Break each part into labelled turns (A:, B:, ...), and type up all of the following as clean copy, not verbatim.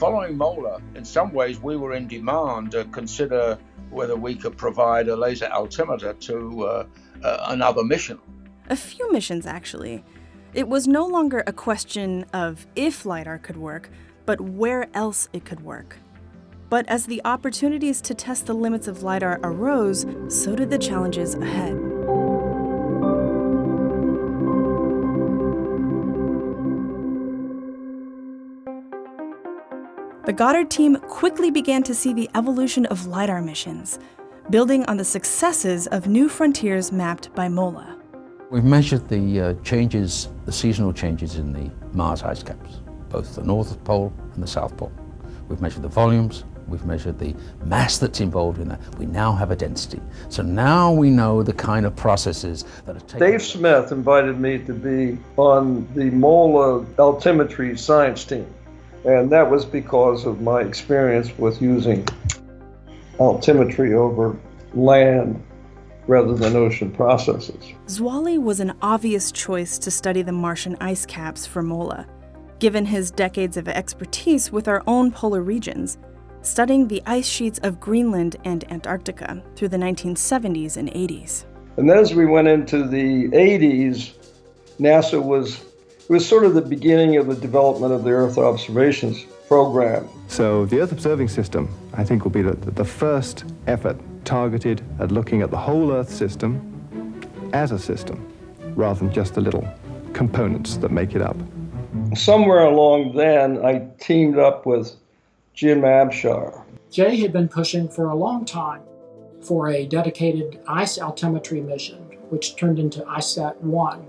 A: following MOLA, in some ways we were in demand to consider whether we could provide a laser altimeter to another mission.
B: A few missions, actually. It was no longer a question of if LiDAR could work, but where else it could work. But as the opportunities to test the limits of LiDAR arose, so did the challenges ahead. The Goddard team quickly began to see the evolution of LiDAR missions, building on the successes of new frontiers mapped by MOLA.
C: We've measured the changes, the seasonal changes in the Mars ice caps, both the North Pole and the South Pole. We've measured the volumes, we've measured the mass that's involved in that. We now have a density. So now we know the kind of processes that are taking...
D: Dave Smith invited me to be on the MOLA altimetry science team. And that was because of my experience with using altimetry over land rather than ocean processes.
B: Zwally was an obvious choice to study the Martian ice caps for MOLA, given his decades of expertise with our own polar regions, studying the ice sheets of Greenland and Antarctica through the 1970s and 80s.
D: And then as we went into the 80s, NASA was sort of the beginning of the development of the Earth observations program.
E: So the Earth observing system, I think, will be the first effort targeted at looking at the whole Earth system as a system, rather than just the little components that make it up.
D: Somewhere along then, I teamed up with Jim Abshire.
F: Jay had been pushing for a long time for a dedicated ice altimetry mission, which turned into ICESat-1.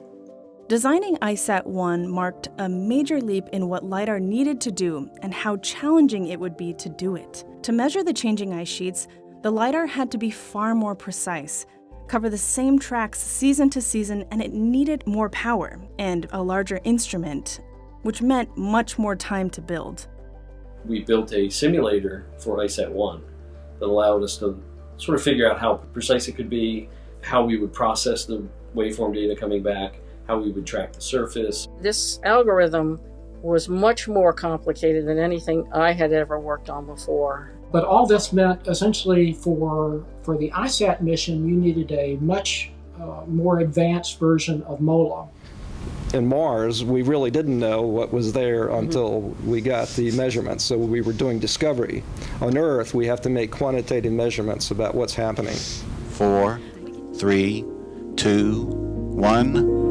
B: Designing ICESat-1 marked a major leap in what LiDAR needed to do and how challenging it would be to do it. To measure the changing ice sheets, the LiDAR had to be far more precise, cover the same tracks season to season, and it needed more power and a larger instrument, which meant much more time to build.
G: We built a simulator for ICESat-1 that allowed us to sort of figure out how precise it could be, how we would process the waveform data coming back, how we would track the surface.
H: This algorithm was much more complicated than anything I had ever worked on before.
F: But all this meant essentially for the ICESat mission, you needed a much more advanced version of MOLA.
I: In Mars, we really didn't know what was there until we got the measurements, so we were doing discovery. On Earth, we have to make quantitative measurements about what's happening.
J: 4, 3, 2, 1.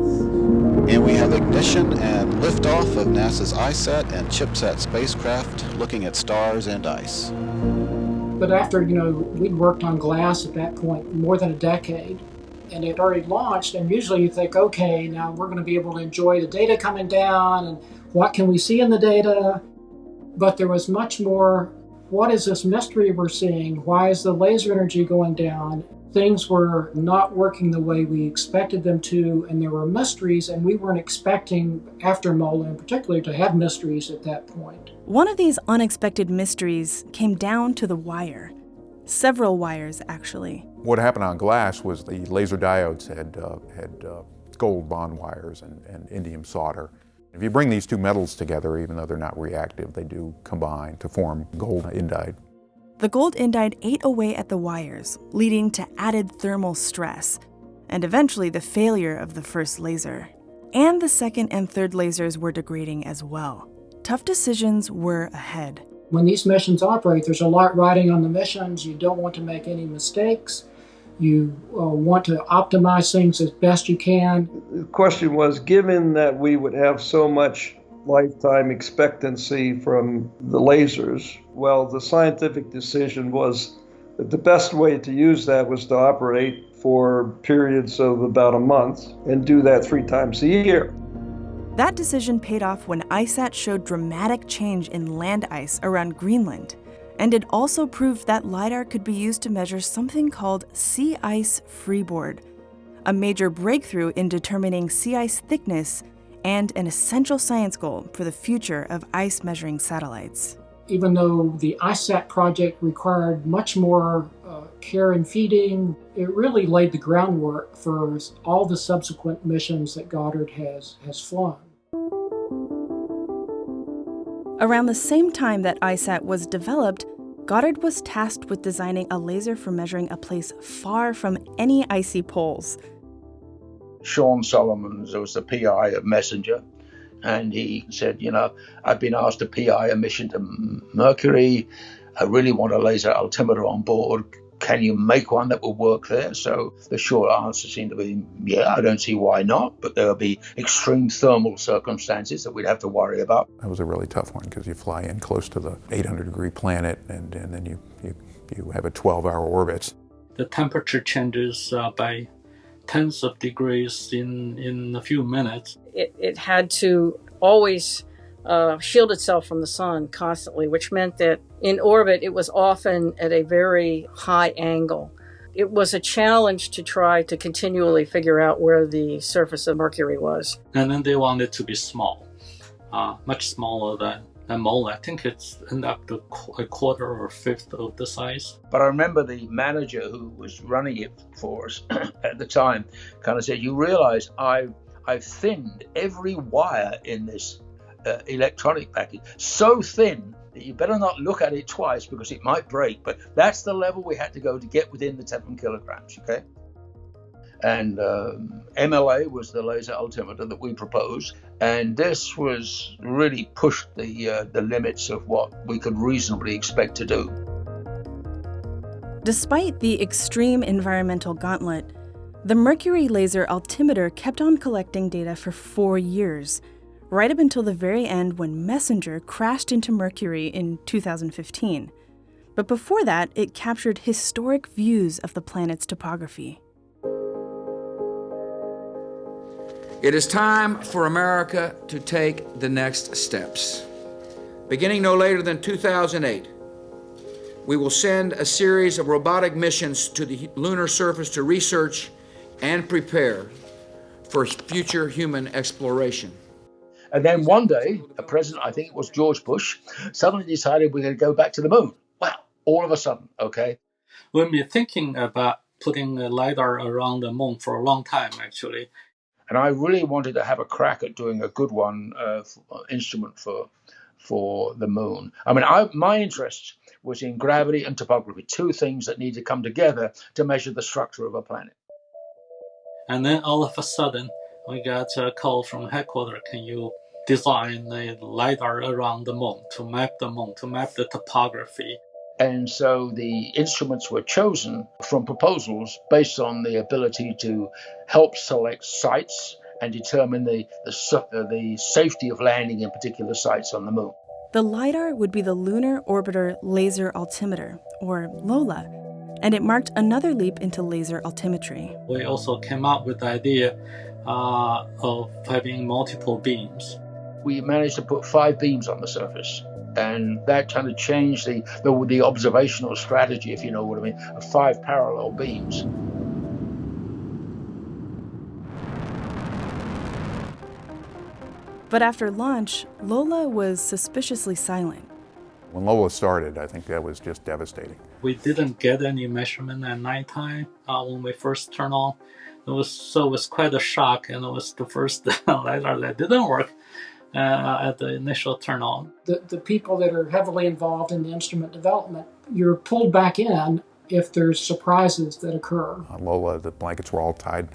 J: And we have ignition and liftoff of NASA's ICESat and ChipSat spacecraft looking at stars and ice.
F: But after, we'd worked on glass at that point more than a decade, and it already launched, and usually you think, okay, now we're going to be able to enjoy the data coming down, and what can we see in the data? But there was much more, what is this mystery we're seeing? Why is the laser energy going down? Things were not working the way we expected them to, and there were mysteries, and we weren't expecting, after MOLA in particular, to have mysteries at that point.
B: One of these unexpected mysteries came down to the wire. Several wires, actually.
K: What happened on glass was the laser diodes had gold bond wires and indium solder. If you bring these two metals together, even though they're not reactive, they do combine to form gold indide.
B: The gold indide ate away at the wires, leading to added thermal stress, and eventually the failure of the first laser. And the second and third lasers were degrading as well. Tough decisions were ahead.
F: When these missions operate, there's a lot riding on the missions. You don't want to make any mistakes. You want to optimize things as best you can.
D: The question was, given that we would have so much lifetime expectancy from the lasers, well, the scientific decision was that the best way to use that was to operate for periods of about a month and do that 3 times a year.
B: That decision paid off when ICESat showed dramatic change in land ice around Greenland, and it also proved that LiDAR could be used to measure something called sea ice freeboard, a major breakthrough in determining sea ice thickness and an essential science goal for the future of ice measuring satellites.
F: Even though the ICESat project required much more care and feeding, it really laid the groundwork for all the subsequent missions that Goddard has flown.
B: Around the same time that ICESat was developed, Goddard was tasked with designing a laser for measuring a place far from any icy poles.
A: Sean Solomons was the PI of Messenger, and he said, I've been asked to PI a mission to Mercury. I really want a laser altimeter on board. Can you make one that will work there? So the short answer seemed to be, yeah, I don't see why not, but there will be extreme thermal circumstances that we'd have to worry about.
K: That was a really tough one because you fly in close to the 800-degree planet and then you have a 12-hour orbit.
L: The temperature changes by tens of degrees in a few minutes.
H: It had to always shield itself from the sun constantly, which meant that in orbit it was often at a very high angle. It was a challenge to try to continually figure out where the surface of Mercury was.
L: And then they wanted it to be small, much smaller than MOLA. I think it's ended up to a quarter or a fifth of the size.
A: But I remember the manager who was running it for us at the time kind of said, you realize I've thinned every wire in this electronic package so thin that you better not look at it twice because it might break. But that's the level we had to go to get within the 7 kilograms, okay? And MLA was the laser altimeter that we proposed, and this was really pushed the limits of what we could reasonably expect to do.
B: Despite the extreme environmental gauntlet, the Mercury laser altimeter kept on collecting data for 4 years, right up until the very end when Messenger crashed into Mercury in 2015. But before that, it captured historic views of the planet's topography.
M: It is time for America to take the next steps. Beginning no later than 2008, we will send a series of robotic missions to the lunar surface to research and prepare for future human exploration.
A: And then one day, a president, I think it was George Bush, suddenly decided we're going to go back to the moon. Wow, all of a sudden, okay?
L: We've been thinking about putting a LiDAR around the moon for a long time, actually.
A: And I really wanted to have a crack at doing a good one instrument for the moon. I mean, my interest was in gravity and topography, two things that need to come together to measure the structure of a planet.
L: And then all of a sudden, we got a call from headquarters. Can you design a LiDAR around the moon, to map the topography?
A: And so the instruments were chosen from proposals based on the ability to help select sites and determine the safety of landing in particular sites on the moon.
B: The LiDAR would be the Lunar Orbiter Laser Altimeter, or LOLA, and it marked another leap into laser altimetry.
L: We also came up with the idea of having multiple beams.
A: We managed to put 5 beams on the surface, and that kind of changed the observational strategy, if you know what I mean, of 5 parallel beams.
B: But after launch, LOLA was suspiciously silent.
K: When LOLA started, I think that was just devastating.
L: We didn't get any measurement at nighttime when we first turned on. It was quite a shock, and it was the first LiDAR that didn't work at the initial turn on.
F: The people that are heavily involved in the instrument development, you're pulled back in if there's surprises that occur.
K: On LOLA, the blankets were all tied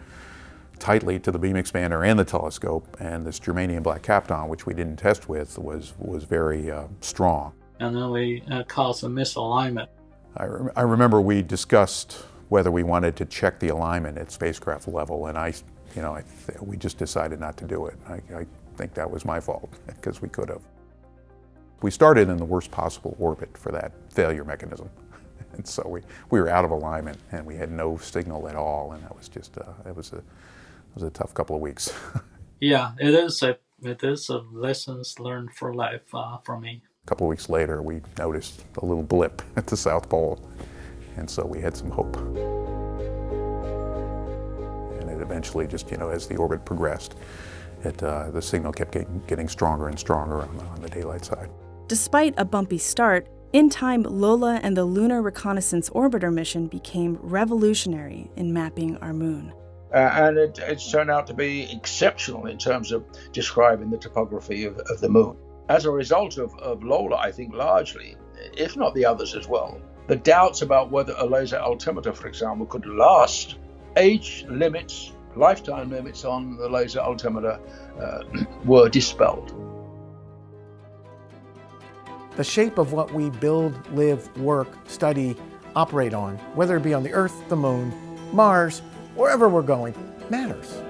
K: tightly to the beam expander and the telescope, and this germanium black kapton, which we didn't test with, was very strong.
L: And then we caused a misalignment.
K: I remember we discussed whether we wanted to check the alignment at spacecraft level, and we just decided not to do it. I think that was my fault, because we could have. We started in the worst possible orbit for that failure mechanism, and so we were out of alignment, and we had no signal at all, and that was just it was a tough couple of weeks.
L: Yeah, it is a lessons learned for life for me.
K: A couple of weeks later, we noticed a little blip at the South Pole, and so we had some hope. And it eventually just, as the orbit progressed, the signal kept getting stronger and stronger on the daylight side.
B: Despite a bumpy start, in time, LOLA and the Lunar Reconnaissance Orbiter mission became revolutionary in mapping our moon.
A: And it turned out to be exceptional in terms of describing the topography of the moon. as a result of LOLA, I think largely, if not the others as well, the doubts about whether a laser altimeter, for example, could last, age limits, lifetime limits on the laser altimeter were dispelled.
N: The shape of what we build, live, work, study, operate on, whether it be on the Earth, the Moon, Mars, wherever we're going, matters.